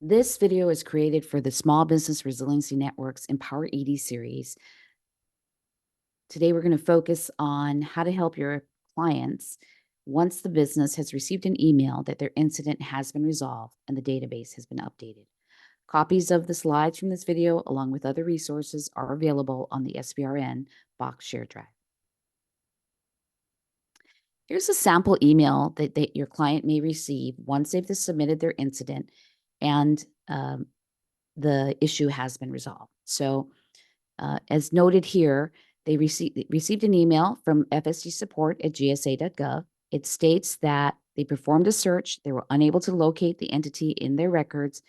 This video is created for the Small Business Resiliency Network's EmpowerED series. Today, we're going to focus on how to help your clients once the business has received an email that their incident has been resolved and the database has been updated. Copies of the slides from this video, along with other resources, are available on the SBRN Box Share Drive. Here's a sample email that your client may receive once they've submitted their incident and the issue has been resolved. So as noted here, they received an email from fsdsupport@gsa.gov. It states that they performed a search, they were unable to locate the entity in their records,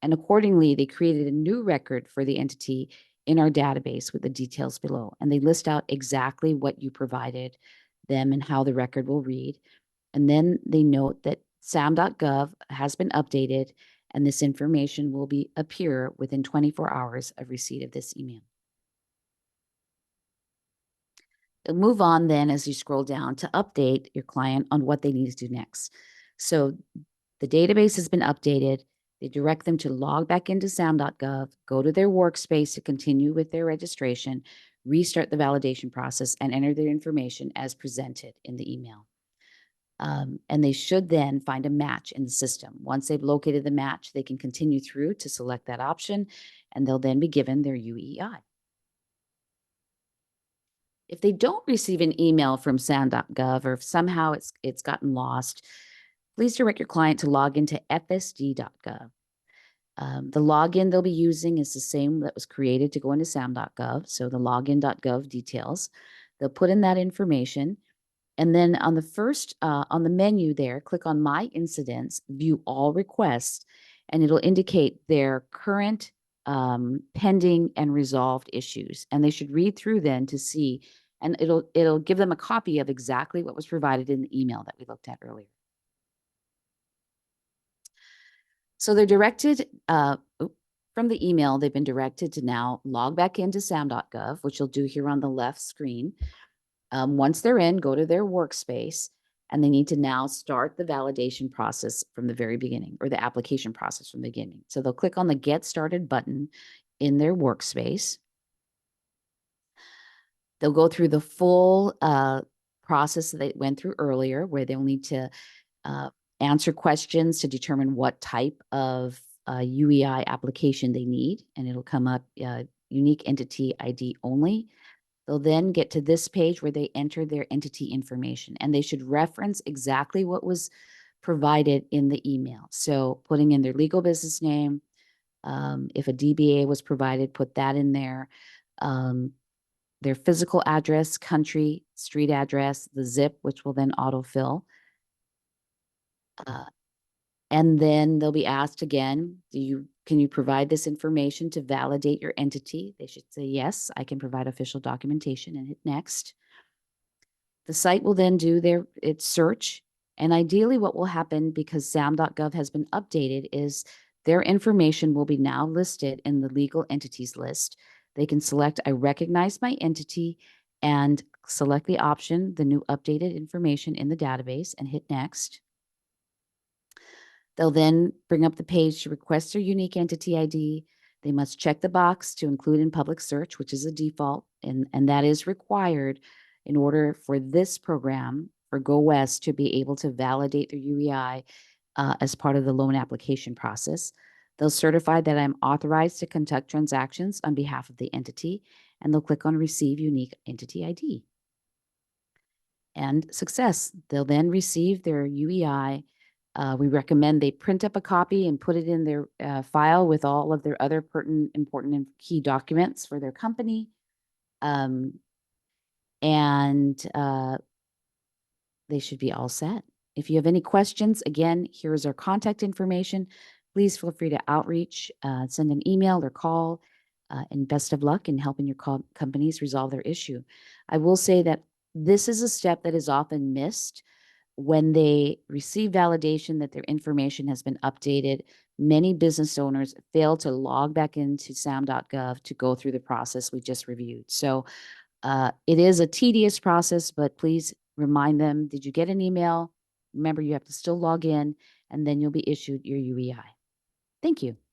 and accordingly, they created a new record for the entity in our database with the details below. And they list out exactly what you provided them and how the record will read. And then they note that sam.gov has been updated and this information will appear within 24 hours of receipt of this email. You'll move on then as you scroll down to update your client on what they need to do next. So the database has been updated. They direct them to log back into sam.gov, go to their workspace to continue with their registration, restart the validation process, and enter their information as presented in the email. And they should then find a match in the system. Once they've located the match, they can continue through to select that option, and they'll then be given their UEI. If they don't receive an email from sam.gov or if somehow it's gotten lost, please direct your client to log into fsd.gov. The login they'll be using is the same that was created to go into sam.gov. So the login.gov details. They'll put in that information. And then on the menu there, click on My Incidents, View All Requests, and it'll indicate their current pending and resolved issues. And they should read through then to see, and it'll give them a copy of exactly what was provided in the email that we looked at earlier. So they're directed, from the email, they've been directed to now log back into sam.gov, which you'll do here on the left screen. Once they're in, go to their workspace, and they need to now start the validation process from the very beginning, or the application process from the beginning. So they'll click on the Get Started button in their workspace. They'll go through the full process that they went through earlier, where they'll need to answer questions to determine what type of UEI application they need, and it'll come up unique entity ID only. They'll then get to this page where they enter their entity information, and they should reference exactly what was provided in the email. So putting in their legal business name, if a DBA was provided, put that in there, their physical address, country, street address, the zip, which will then autofill. And then they'll be asked again, can you provide this information to validate your entity? They should say, yes, I can provide official documentation, and hit next. The site will then do its search. And ideally what will happen, because sam.gov has been updated, is their information will be now listed in the legal entities list. They can select, I recognize my entity, and select the option, the new updated information in the database, and hit next. They'll then bring up the page to request their unique entity ID. They must check the box to include in public search, which is a default, and that is required in order for this program, for Go West, to be able to validate their UEI as part of the loan application process. They'll certify that I'm authorized to conduct transactions on behalf of the entity, and they'll click on Receive Unique Entity ID. And success. They'll then receive their UEI. We recommend they print up a copy and put it in their file with all of their other pertinent, important, and key documents for their company. They should be all set. If you have any questions, again, here's our contact information. Please feel free to outreach, send an email or call, and best of luck in helping your companies resolve their issue. I will say that this is a step that is often missed. When they receive validation that their information has been updated, many business owners fail to log back into sam.gov to go through the process we just reviewed. So it is a tedious process, but please remind them, did you get an email? Remember, you have to still log in, and then you'll be issued your UEI. Thank you.